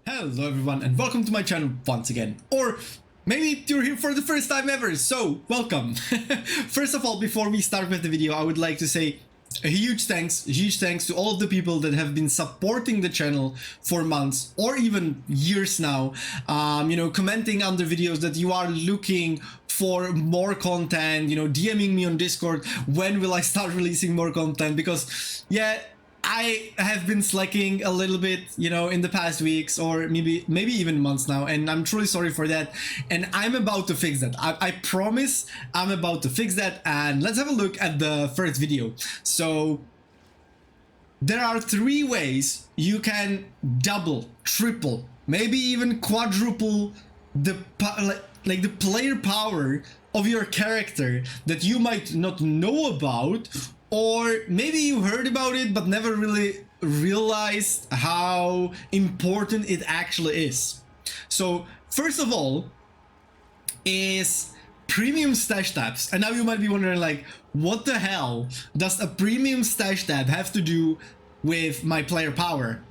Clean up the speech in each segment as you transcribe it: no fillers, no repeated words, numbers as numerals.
Hello everyone and welcome to my channel once again, or maybe you're here for the first time ever, so welcome. First of all, before we start with the video, I would like to say a huge thanks to all of the people that have been supporting the channel for months or even years now, commenting on the videos that you are looking for more content, DMing me on Discord, when will I start releasing more content, because yeah, I have been slacking a little bit, in the past weeks or maybe even months now, and I'm truly sorry for that. And I'm about to fix that. I promise I'm about to fix that. And let's have a look at the first video. So there are 3 ways you can double, triple, maybe even quadruple the the player power of your character that you might not know about, or maybe you heard about it but never really realized how important it actually is. So first of all is premium stash tabs. And now you might be wondering, like, what the hell does a premium stash tab have to do with my player power?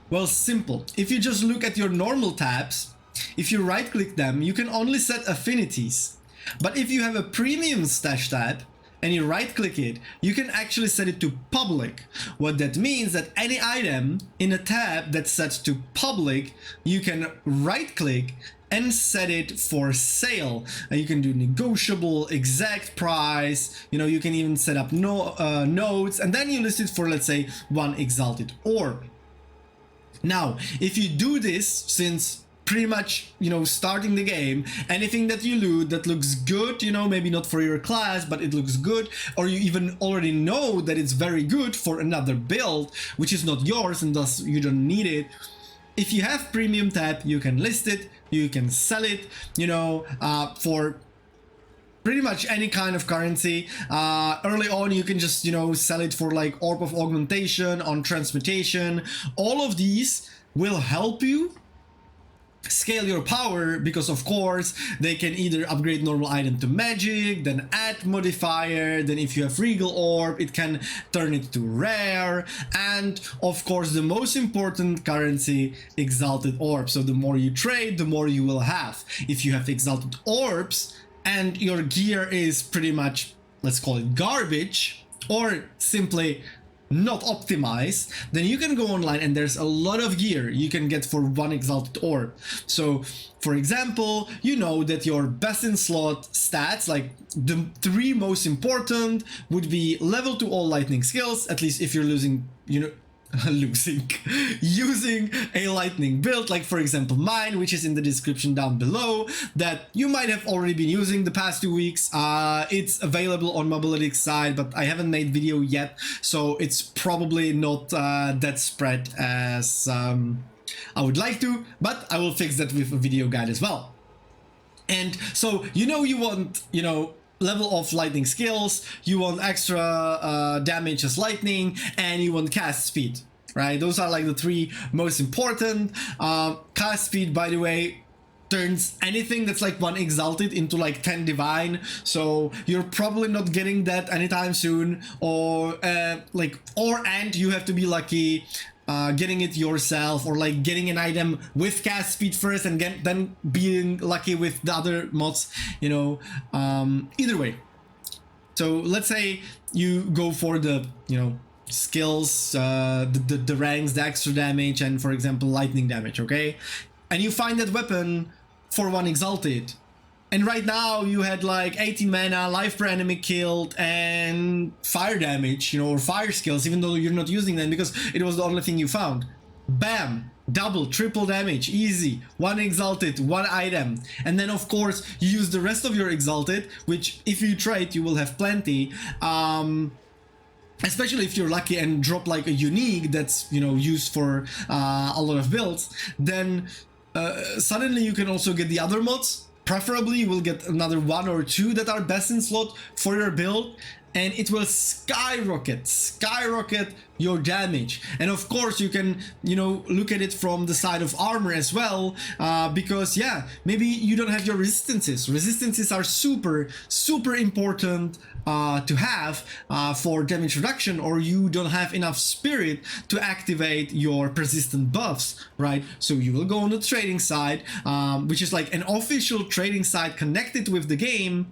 Well, simple. If you just look at your normal tabs, if you right click them, you can only set affinities. But if you have a premium stash tab and you right click it, you can actually set it to public. What that means that any item in a tab that's set to public, you can right click and set it for sale. And you can do negotiable, exact price, you can even set up nodes, and then you list it for, let's say, 1 Exalted Orb. Now, if you do this, since pretty much, starting the game, anything that you loot that looks good, maybe not for your class, but it looks good, or you even already know that it's very good for another build, which is not yours and thus you don't need it. If you have premium tab, you can list it, you can sell it, for pretty much any kind of currency. Early on, you can just, sell it for like Orb of Augmentation, on Transmutation. All of these will help you scale your power, because of course they can either upgrade normal item to magic, then add modifier, then if you have regal orb it can turn it to rare, and of course the most important currency, exalted orbs. So the more you trade, the more you will have. If you have exalted orbs and your gear is pretty much, let's call it garbage, or simply not optimized, then you can go online and there's a lot of gear you can get for 1 exalted orb. So for example, you know that your best in slot stats, like the 3 most important, would be level to all lightning skills, at least if you're using a lightning build, like for example mine, which is in the description down below, that you might have already been using the past 2 weeks. It's available on Mobilytics side, but I haven't made video yet, so it's probably not that spread as I would like to, but I will fix that with a video guide as well. And so you want, level of lightning skills, you want extra damage as lightning, and you want cast speed, right? Those are like the 3 most important. Cast speed, by the way, turns anything that's like 1 exalted into like 10 divine, so you're probably not getting that anytime soon, or and you have to be lucky getting it yourself, or like getting an item with cast speed first and then being lucky with the other mods, either way. So let's say you go for the skills, the ranks, the extra damage, and for example lightning damage, okay, and you find that weapon for 1 exalted, and right now you had like 18 mana, life per enemy killed, and fire damage, or fire skills, even though you're not using them because it was the only thing you found. Bam! Double, triple damage, easy. 1 exalted, 1 item. And then of course you use the rest of your exalted, which if you trade you will have plenty. Especially if you're lucky and drop like a unique that's used for a lot of builds, then suddenly you can also get the other mods. Preferably you will get another 1 or 2 that are best in slot for your build, and it will skyrocket your damage. And of course you can, you know, look at it from the side of armor as well, because yeah, maybe you don't have your resistances are super important to have for damage reduction, or you don't have enough spirit to activate your persistent buffs, right? So you will go on the trading side, which is like an official trading site connected with the game,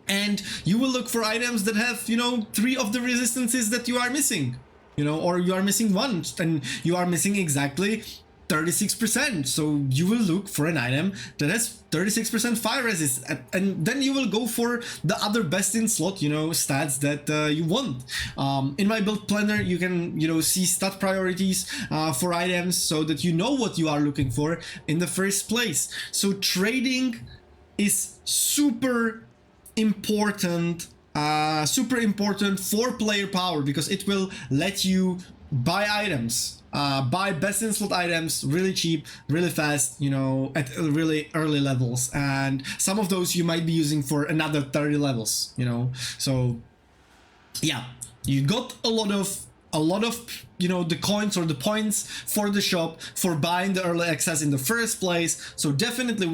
and you will look for items that have, you know, 3 of the resistances that you are missing, you know, or you are missing 1 and you are missing exactly 36%. So you will look for an item that has 36% fire resist, and then you will go for the other best in slot, you know, stats that you want. In my build planner, you can, you know, see stat priorities for items so that you know what you are looking for in the first place. So trading is super important for player power, because it will let you buy items, buy best in slot items really cheap, really fast, you know, at really early levels, and some of those you might be using for another 30 levels, you know. So yeah, you got a lot of, you know, the coins or the points for the shop for buying the early access in the first place. So definitely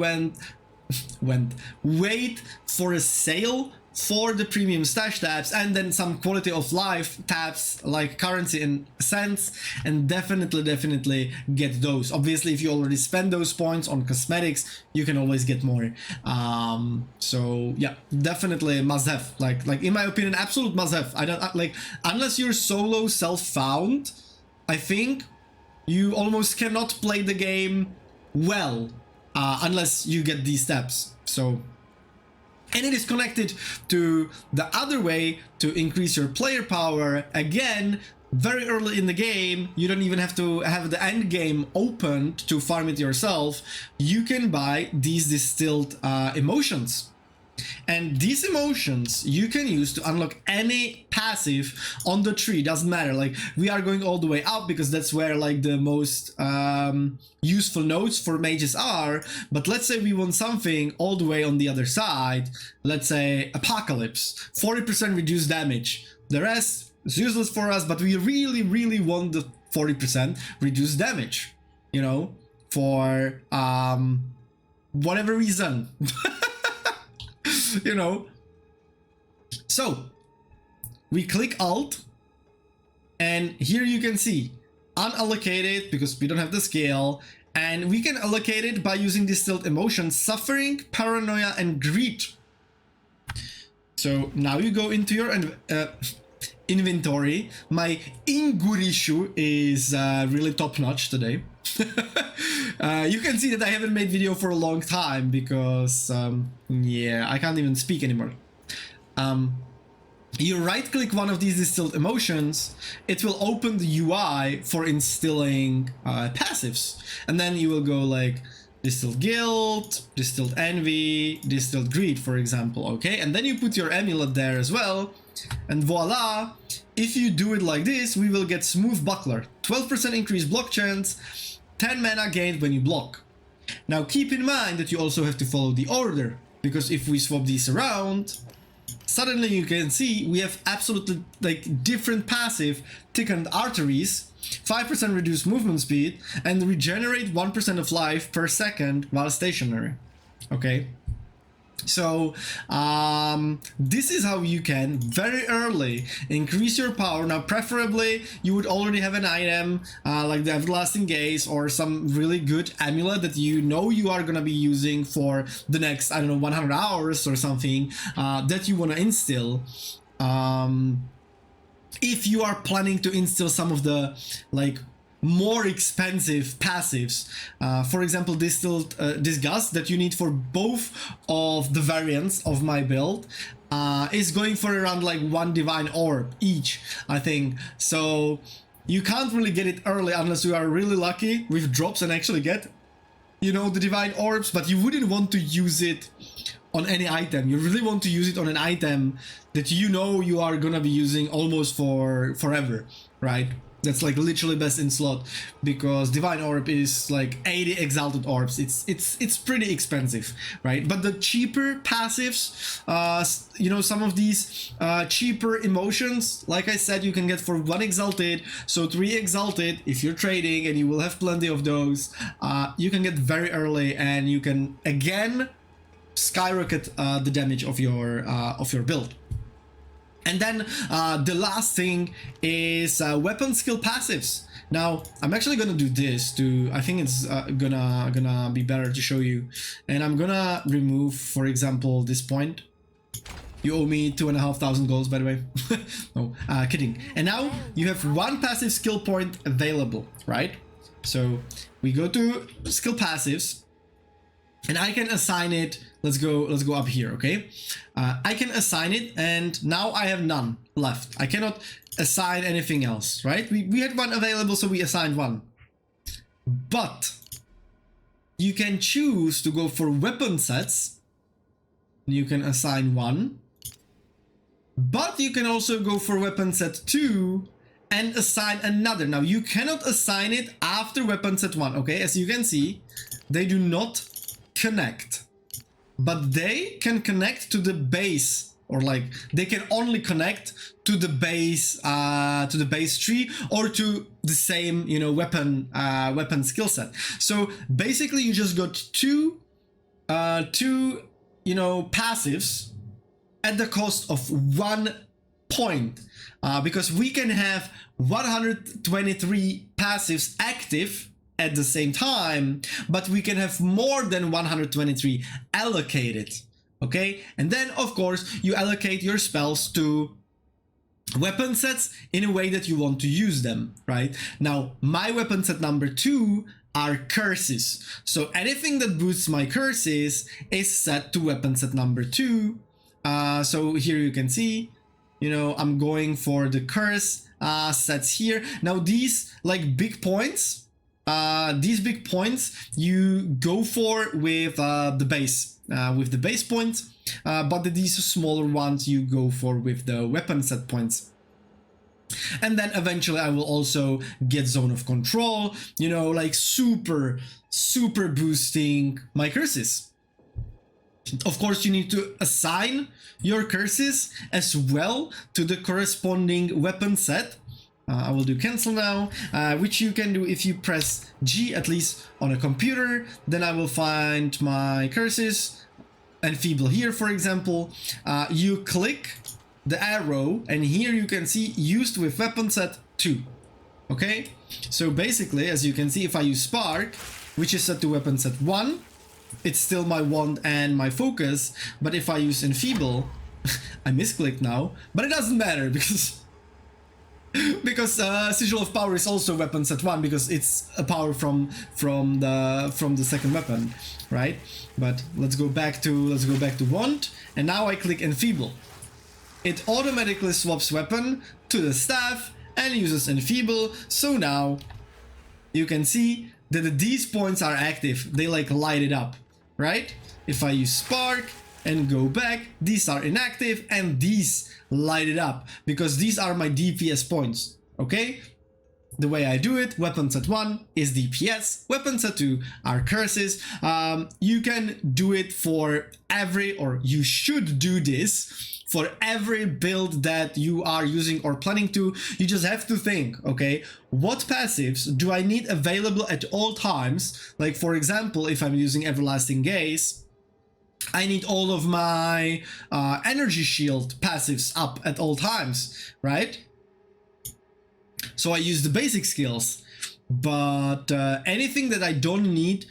wait for a sale for the premium stash tabs, and then some quality of life tabs like currency and cents, and definitely get those. Obviously, if you already spend those points on cosmetics, you can always get more. So yeah, definitely must have, like in my opinion, absolute must have. I don't like, unless you're solo self-found, I think you almost cannot play the game well unless you get these steps. So, and it is connected to the other way to increase your player power. Again, very early in the game, you don't even have to have the end game opened to farm it yourself. You can buy these distilled emotions. And these emotions you can use to unlock any passive on the tree. Doesn't matter, like we are going all the way up because that's where like the most useful nodes for mages are. But let's say we want something all the way on the other side. Let's say Apocalypse, 40% reduced damage. The rest is useless for us, but we really want the 40% reduced damage, you know, for whatever reason. You know, so we click Alt, and here you can see unallocated because we don't have the scale, and we can allocate it by using Distilled Emotions, Suffering, Paranoia, and Greed. So now you go into your inventory. My Ingurishu is really top notch today. You can see that I haven't made video for a long time because yeah, I can't even speak anymore. You right click one of these distilled emotions, it will open the UI for instilling passives, and then you will go like distilled guilt, distilled envy, distilled greed, for example. Okay, and then you put your amulet there as well, and voila, if you do it like this, we will get smooth buckler, 12% increased block chance, 10 mana gained when you block. Now keep in mind that you also have to follow the order, because if we swap these around, suddenly you can see we have absolutely like different passive. Thickened arteries, 5% reduced movement speed, and regenerate 1% of life per second while stationary. Okay, so this is how you can very early increase your power. Now preferably you would already have an item like the Everlasting Gaze or some really good amulet that you know you are gonna be using for the next, I don't know, 100 hours or something that you want to instill. If you are planning to instill some of the like more expensive passives, for example Distilled Disgust that you need for both of the variants of my build, is going for around like 1 divine orb each, I think. So you can't really get it early unless you are really lucky with drops and actually get, you know, the divine orbs, but you wouldn't want to use it on any item. You really want to use it on an item that you know you are gonna be using almost for forever, right? That's like literally best in slot, because Divine Orb is like 80 Exalted Orbs. It's pretty expensive, right? But the cheaper passives, you know, some of these cheaper emotions, like I said, you can get for 1 Exalted, so 3 Exalted if you're trading, and you will have plenty of those. You can get very early, and you can again skyrocket the damage of your build. And then the last thing is weapon skill passives. Now I'm actually gonna do this to, I think it's gonna be better to show you, and I'm gonna remove, for example, this point. You owe me 2,500 goals, by the way. No, kidding. And now you have 1 passive skill point available, right? So we go to skill passives, and I can assign it. Let's go up here, okay? I can assign it, and now I have none left. I cannot assign anything else, right? We had 1 available, so we assigned 1. But you can choose to go for weapon sets. You can assign 1. But you can also go for weapon set 2 and assign another. Now you cannot assign it after weapon set 1, okay? As you can see, they do not connect. But they can connect to the base, or like they can only connect to the base tree, or to the same, you know, weapon skill set. So basically you just got two you know, passives at the cost of 1 point, because we can have 123 passives active at the same time, but we can have more than 123 allocated, okay? And then of course you allocate your spells to weapon sets in a way that you want to use them, right? Now my weapon set number 2 are curses, so anything that boosts my curses is set to weapon set number 2. So here you can see, you know, I'm going for the curse sets here. Now these like big points, you go for with the base points, but these smaller ones you go for with the weapon set points. And then eventually I will also get zone of control, you know, like super boosting my curses. Of course you need to assign your curses as well to the corresponding weapon set. I will do cancel now, which you can do if you press G, at least on a computer. Then I will find my curses, enfeeble here, for example. You click the arrow, and here you can see used with weapon set 2. Okay, so basically, as you can see, if I use spark, which is set to weapon set 1, it's still my wand and my focus. But if I use enfeeble, I misclicked now, but it doesn't matter because Sigil of Power is also weapon set 1, because it's a power from the second weapon, right? But let's go back to wand, and now I click enfeeble. It automatically swaps weapon to the staff and uses enfeeble. So now you can see that these points are active. They like light it up, right? If I use spark and go back, these are inactive, and these light it up because these are my DPS points, okay? The way I do it, weapon set 1 is DPS, weapon set 2 are curses. You can do it for every, or you should do this for every build that you are using or planning to. You just have to think, okay, what passives do I need available at all times? Like for example, if I'm using Everlasting Gaze, I need all of my energy shield passives up at all times, right? So I use the basic skills, but anything that I don't need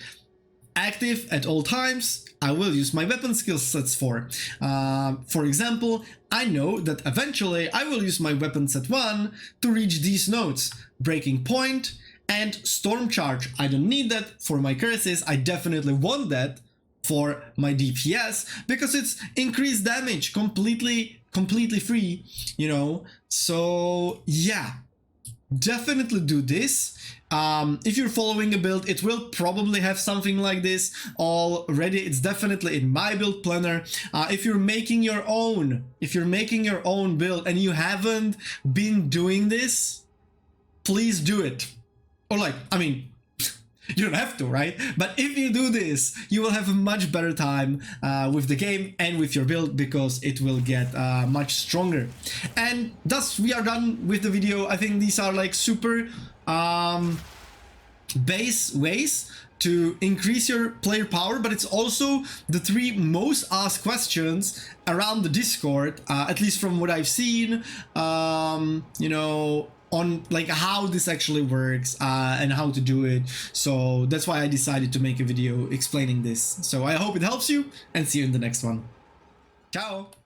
active at all times, I will use my weapon skill sets for. For example, I know that eventually I will use my weapon set 1 to reach these nodes, Breaking Point and Storm Charge. I don't need that for my curses. I definitely want that for my DPS because it's increased damage, completely free, you know. So yeah, definitely do this. If you're following a build, it will probably have something like this already. It's definitely in my build planner. If you're making your own build and you haven't been doing this, please do it. Or like, I mean, you don't have to, right? But if you do this, you will have a much better time with the game and with your build, because it will get much stronger. And thus we are done with the video. I think these are like super base ways to increase your player power, but it's also the 3 most asked questions around the Discord, at least from what I've seen, you know, on like how this actually works and how to do it. So that's why I decided to make a video explaining this. So I hope it helps you, and see you in the next one. Ciao!